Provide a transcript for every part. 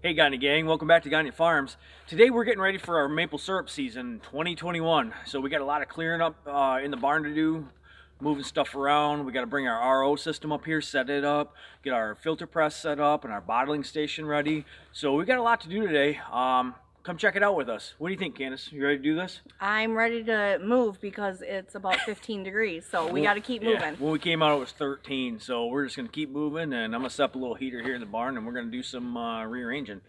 Hey Gagne gang, welcome back to Gagne Farms. Today we're getting ready for our maple syrup season 2021. So we got a lot of clearing up in the barn to do, moving stuff around. We got to bring our RO system up here, set it up, get our filter press set up and our bottling station ready. So we got a lot to do today. Come check it out with us. What do you think, Candace? You ready to do this? I'm ready to move because it's about 15 degrees, so we got to keep moving. When we came out it was 13, so we're just going to keep moving, and I'm going to set up a little heater here in the barn and we're going to do some rearranging.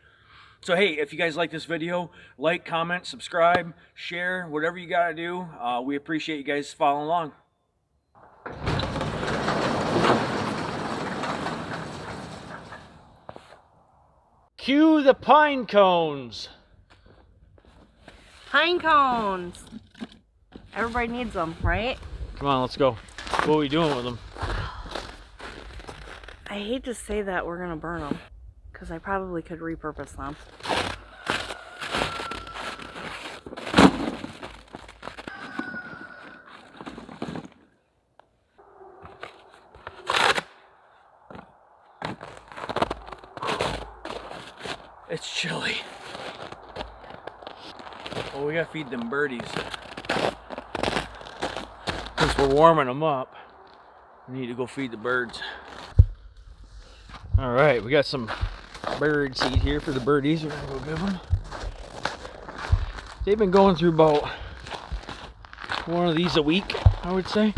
So hey, if you guys like this video, like, comment, subscribe, share, whatever you got to do. We appreciate you guys following along. Cue the pine cones. Pine cones. Everybody needs them, right? Come on, let's go. What are we doing with them? I hate to say that we're going to burn them, because I probably could repurpose them. It's chilly. Well, we gotta feed them birdies. Since we're warming them up, we need to go feed the birds. All right, we got some bird seed here for the birdies. We're gonna go give them. They've been going through about one of these a week, I would say.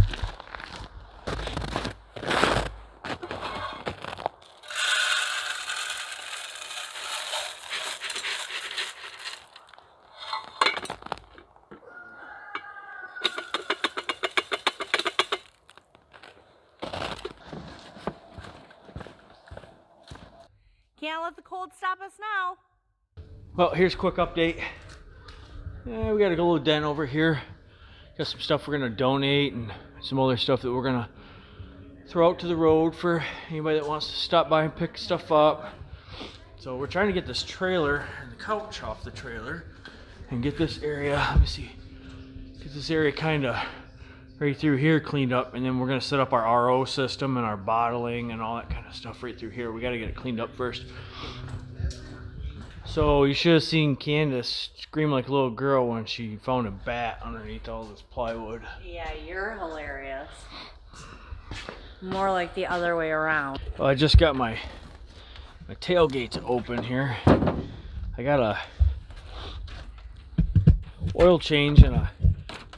Can't let the cold stop us now. Well, here's a quick update. We got a little den over here. Got some stuff we're gonna donate and some other stuff that we're gonna throw out to the road for anybody that wants to stop by and pick stuff up. So we're trying to get this trailer and the couch off the trailer and get this area, let me see, get this area kind of right through here cleaned up, and then we're gonna set up our RO system and our bottling and all that kind of stuff right through here. We got to get it cleaned up first. So you should have seen Candace scream like a little girl when she found a bat underneath all this plywood. Yeah, you're hilarious. More like the other way around. Well, I just got my tailgates open here. I got a oil change and a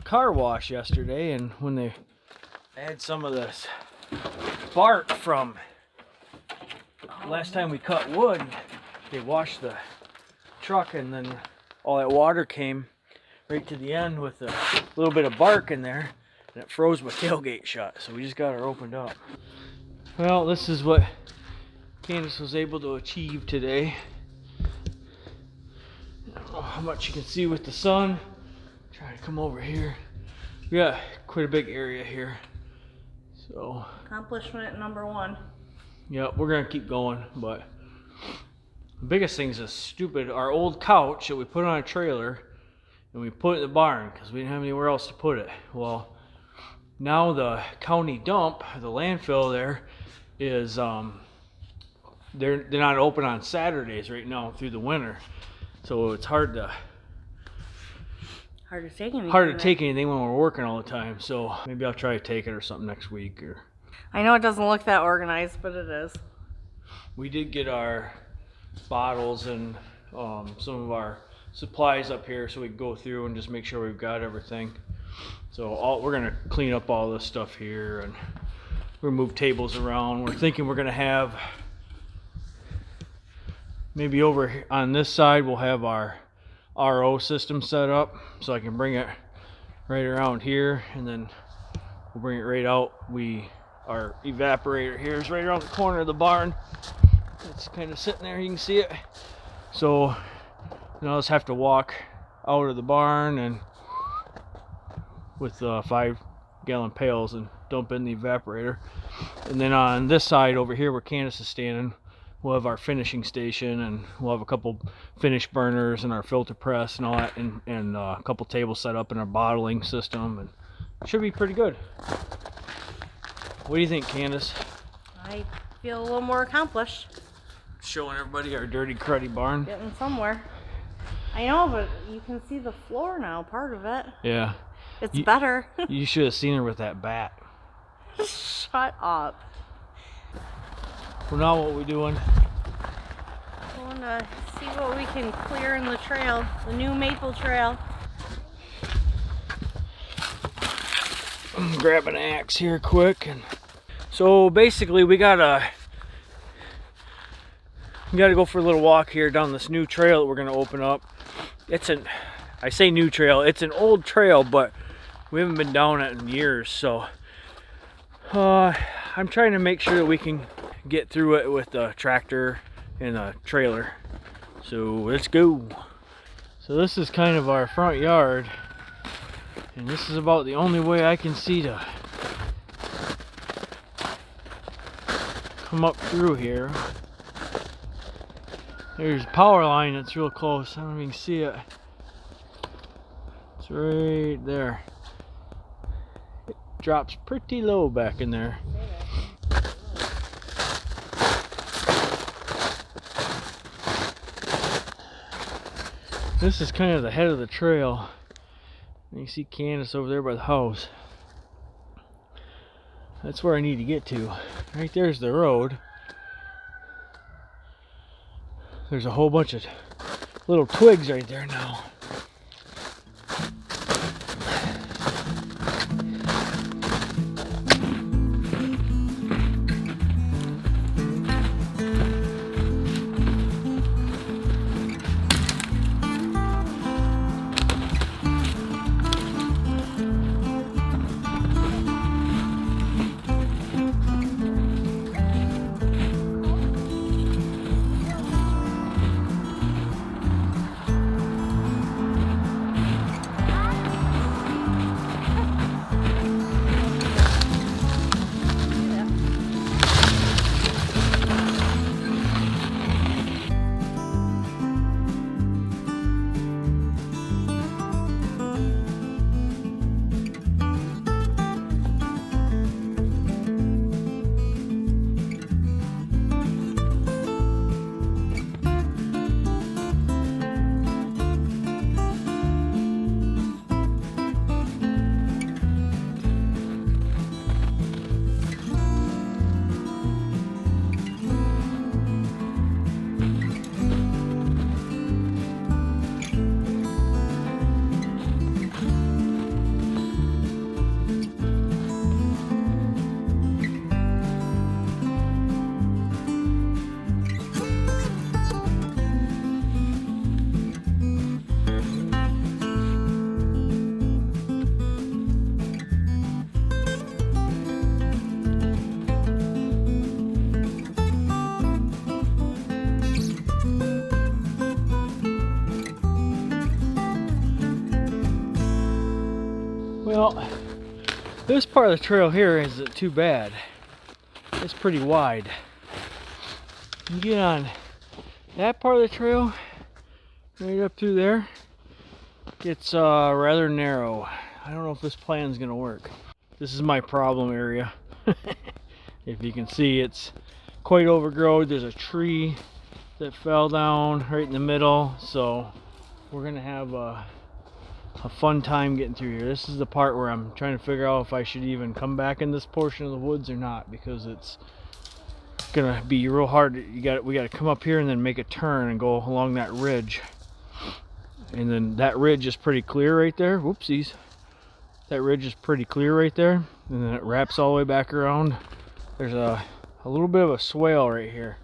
car wash yesterday, and when they had some of this bark from last time we cut wood, they washed the truck, and then all that water came right to the end with a little bit of bark in there, and it froze my tailgate shut, so we just got her opened up. Well, this is what Candace was able to achieve today. I don't know how much you can see with the sun. Try to come over here. We got quite a big area here, so Accomplishment number one. yeah, we're gonna keep going. But the biggest thing is this stupid, our old couch that we put on a trailer and we put it in the barn because we didn't have anywhere else to put it. Well, now the county dump, the landfill there, is they're not open on Saturdays right now through the winter, so it's hard to take anything when we're working all the time. So maybe I'll try to take it or something next week. Or I know it doesn't look that organized, but it is. we did get our bottles and some of our supplies up here so we can go through and just make sure we've got everything. So we're gonna clean up all this stuff here and we're gonna move tables around. We're thinking we're gonna have maybe over here on this side we'll have our RO system set up, so I can bring it right around here, and then we'll bring it right out. Our evaporator here is right around the corner of the barn. It's kind of sitting there, you can see it. So now I'll just have to walk out of the barn and with 5-gallon pails and dump in the evaporator. And then on this side over here where Candace is standing, we'll have our finishing station, and we'll have a couple finish burners and our filter press and all that, and a couple tables set up in our bottling system, and it should be pretty good. What do you think, Candace? I feel a little more accomplished. showing everybody our dirty, cruddy barn. Getting somewhere. I know, but you can see the floor now, part of it. Yeah. It's better. You should have seen her with that bat. Shut up. Well, now what we doing? I want to see what we can clear in the trail, the new maple trail. I'm grabbing an axe here quick, and so basically we gotta go for a little walk here down this new trail that we're gonna open up. I say new trail, it's an old trail, but we haven't been down it in years, so I'm trying to make sure that we can get through it with a tractor and a trailer. So let's go. So this is kind of our front yard, and this is about the only way I can see to come up through here. There's a power line that's real close. I don't know if you can see it. It's right there. It drops pretty low back in there. This is kind of the head of the trail. You see Candace over there by the house. That's where I need to get to. Right there's the road. There's a whole bunch of little twigs right there now. Well, this part of the trail here isn't too bad. It's pretty wide. You get on that part of the trail, right up through there, it's rather narrow. I don't know if this plan's gonna work. This is my problem area. If you can see, it's quite overgrown. There's a tree that fell down right in the middle, so we're gonna have a fun time getting through here. This is the part where I'm trying to figure out if I should even come back in this portion of the woods or not, because it's gonna be real hard. We gotta come up here and then make a turn and go along that ridge, and then that ridge is pretty clear right there. Whoopsies. That ridge is pretty clear right there, and then it wraps all the way back around. There's a little bit of a swale right here,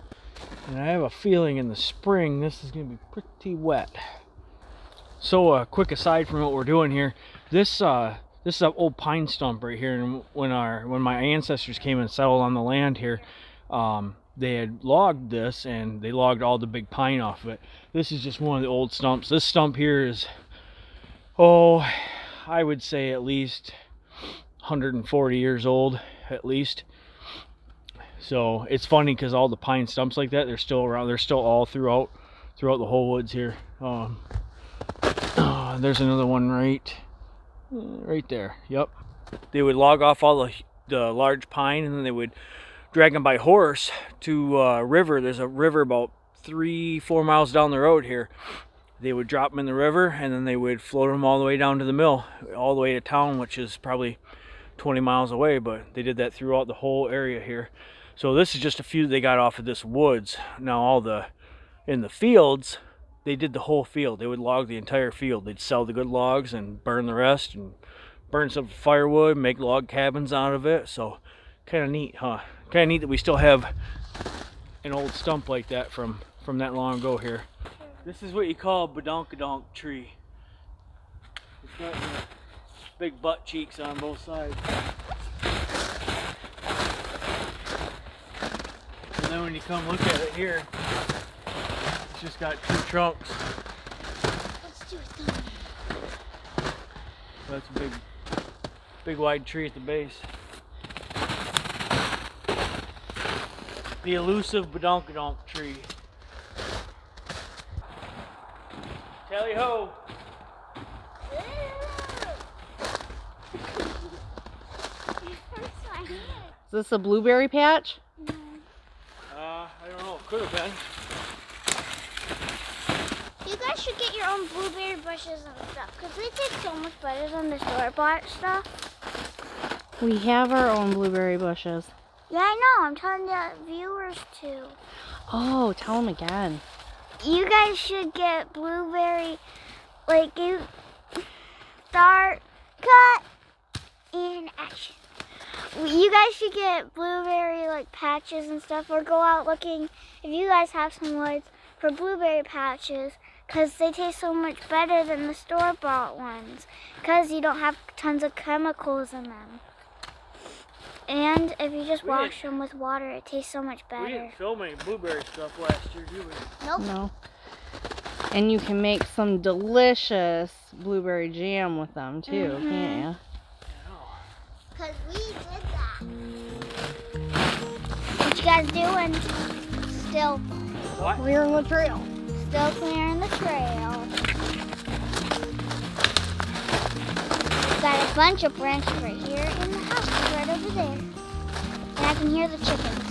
and I have a feeling in the spring this is gonna be pretty wet. So a quick aside from what we're doing here, this is an old pine stump right here, and when my ancestors came and settled on the land here, they had logged this, and they logged all the big pine off of it. This is just one of the old stumps. This stump here is, oh, I would say at least 140 years old, at least. So it's funny because all the pine stumps like that, they're still around. They're still all throughout the whole woods here. There's another one right there. Yep. They would log off all the large pine, and then they would drag them by horse to a river. There's a river about 3-4 miles down the road here. They would drop them in the river, and then they would float them all the way down to the mill, all the way to town, which is probably 20 miles away, but they did that throughout the whole area here. So this is just a few they got off of this woods. Now in the fields, they did the whole field. They would log the entire field. They'd sell the good logs and burn the rest, and burn some firewood, make log cabins out of it. So kind of neat, huh? Kind of neat that we still have an old stump like that from that long ago here. This is what you call a badonkadonk tree. It's got big butt cheeks on both sides. And then when you come look at it here, it's just got 2 trunks. Let's do it then. That's a big wide tree at the base. The elusive badonkadonk tree. Tally ho! Is this a blueberry patch? I don't know. It could have been. You guys should get your own blueberry bushes and stuff, because they taste so much better than the store-bought stuff. We have our own blueberry bushes. Yeah, I know. I'm telling the viewers to. Oh, tell them again. You guys should get blueberry, like, you start, cut, and action. You guys should get blueberry, like, patches and stuff, or go out looking, if you guys have some woods, for blueberry patches, because they taste so much better than the store-bought ones, because you don't have tons of chemicals in them. And if you just wash them with water, it tastes so much better. We didn't film any blueberry stuff last year, did we? Nope. No. And you can make some delicious blueberry jam with them too, can't you? Because we did that. What you guys doing? Still What? Clearing the trail. Still clearing the trail. Got a bunch of branches right here, and the house is right over there. And I can hear the chickens.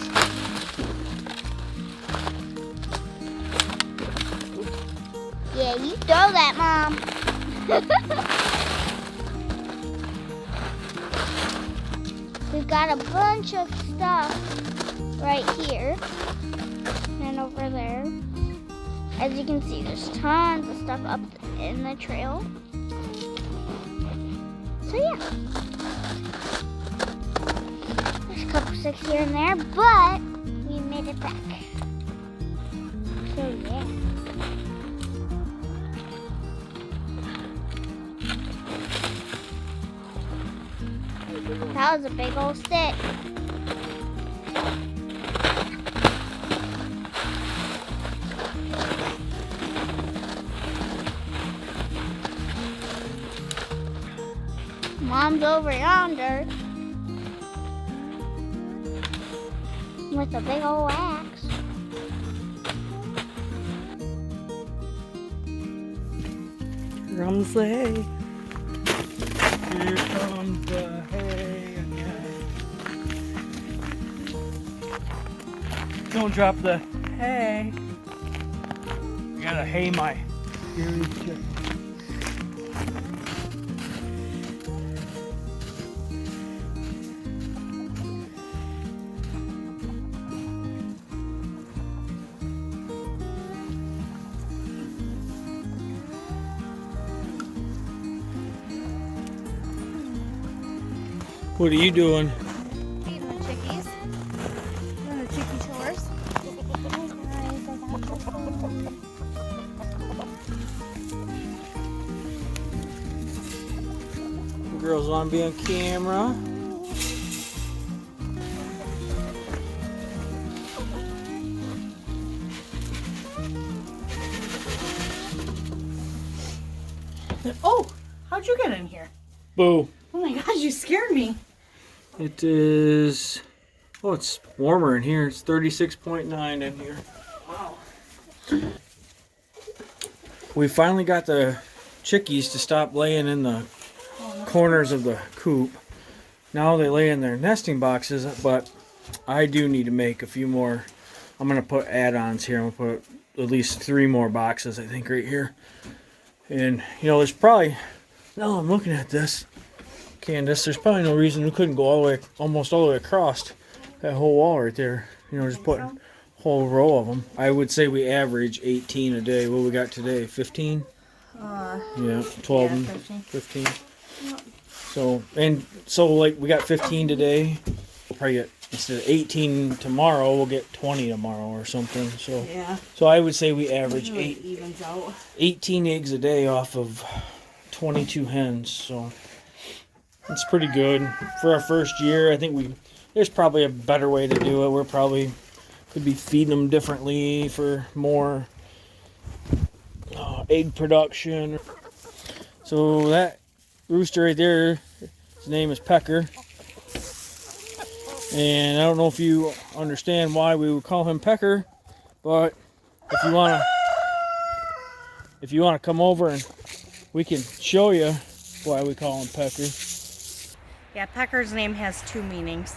Yeah, you throw that, Mom. We've got a bunch of stuff right here and over there. As you can see, there's tons of stuff up in the trail. So yeah, there's a couple sticks here and there, but we made it back. So yeah. That was a big old stick. Mom's over yonder with a big old axe. Here comes the hay. Here comes the hay again. Don't drop the hay. I gotta hay my scary chick. What are you doing? Feeding the chickies. Doing the chicky chores. Girls want to be on camera. Oh, how'd you get in here? Boo. Oh my gosh, you scared me. It is, oh, it's warmer in here. It's 36.9 in here. Wow. We finally got the chickies to stop laying in the corners of the coop. Now they lay in their nesting boxes, but I do need to make a few more. I'm going to put add-ons here. I'm going to put at least 3 more boxes, I think, right here. And, you know, there's probably, now I'm looking at this, Candace, there's probably no reason we couldn't go all the way, almost all the way across that whole wall right there. You know, just putting a whole row of them. I would say we average 18 a day. What we got today? 15? Yeah, 12 and 15. So like we got 15 today. We'll probably get, instead of 18 tomorrow, we'll get 20 tomorrow or something. So Yeah. So I would say we average Usually it evens out. 18 eggs a day off of 22 hens. So it's pretty good for our first year. I think there's probably a better way to do it. We're probably could be feeding them differently for more egg production. So that rooster right there, his name is Pecker. And I don't know if you understand why we would call him Pecker, but if you want to come over and we can show you why we call him Pecker. Yeah, Pecker's name has 2 meanings.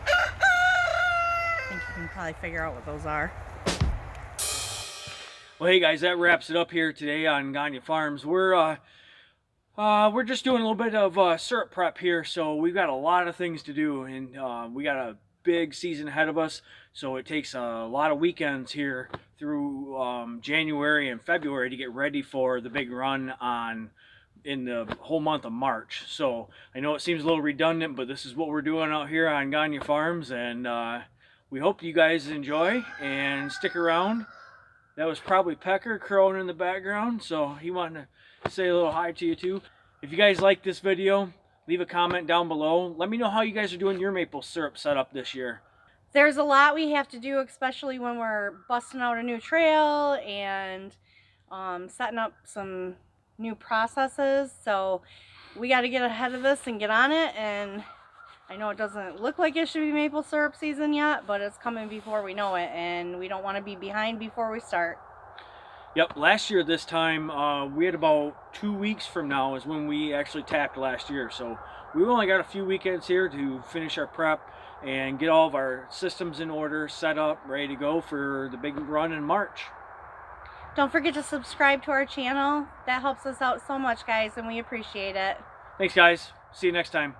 I think you can probably figure out what those are. Well, hey guys, that wraps it up here today on Gagne Farms. We're just doing a little bit of syrup prep here, so we've got a lot of things to do, and we got a big season ahead of us. So it takes a lot of weekends here through January and February to get ready for the big run in the whole month of March. So I know it seems a little redundant, but this is what we're doing out here on Gagne Farms, and we hope you guys enjoy and stick around. That was probably Pecker crowing in the background, so he wanted to say a little hi to you too. If you guys like this video, leave a comment down below. Let me know how you guys are doing your maple syrup setup this year. There's a lot we have to do, especially when we're busting out a new trail and setting up some new processes. So we got to get ahead of this and get on it. And I know it doesn't look like it should be maple syrup season yet, but it's coming before we know it, and we don't want to be behind before we start. Yep, last year this time, we had about 2 weeks from now is when we actually tapped last year. So we've only got a few weekends here to finish our prep and get all of our systems in order, set up, ready to go for the big run in March. Don't forget to subscribe to our channel. That helps us out so much, guys, and we appreciate it. Thanks, guys. See you next time.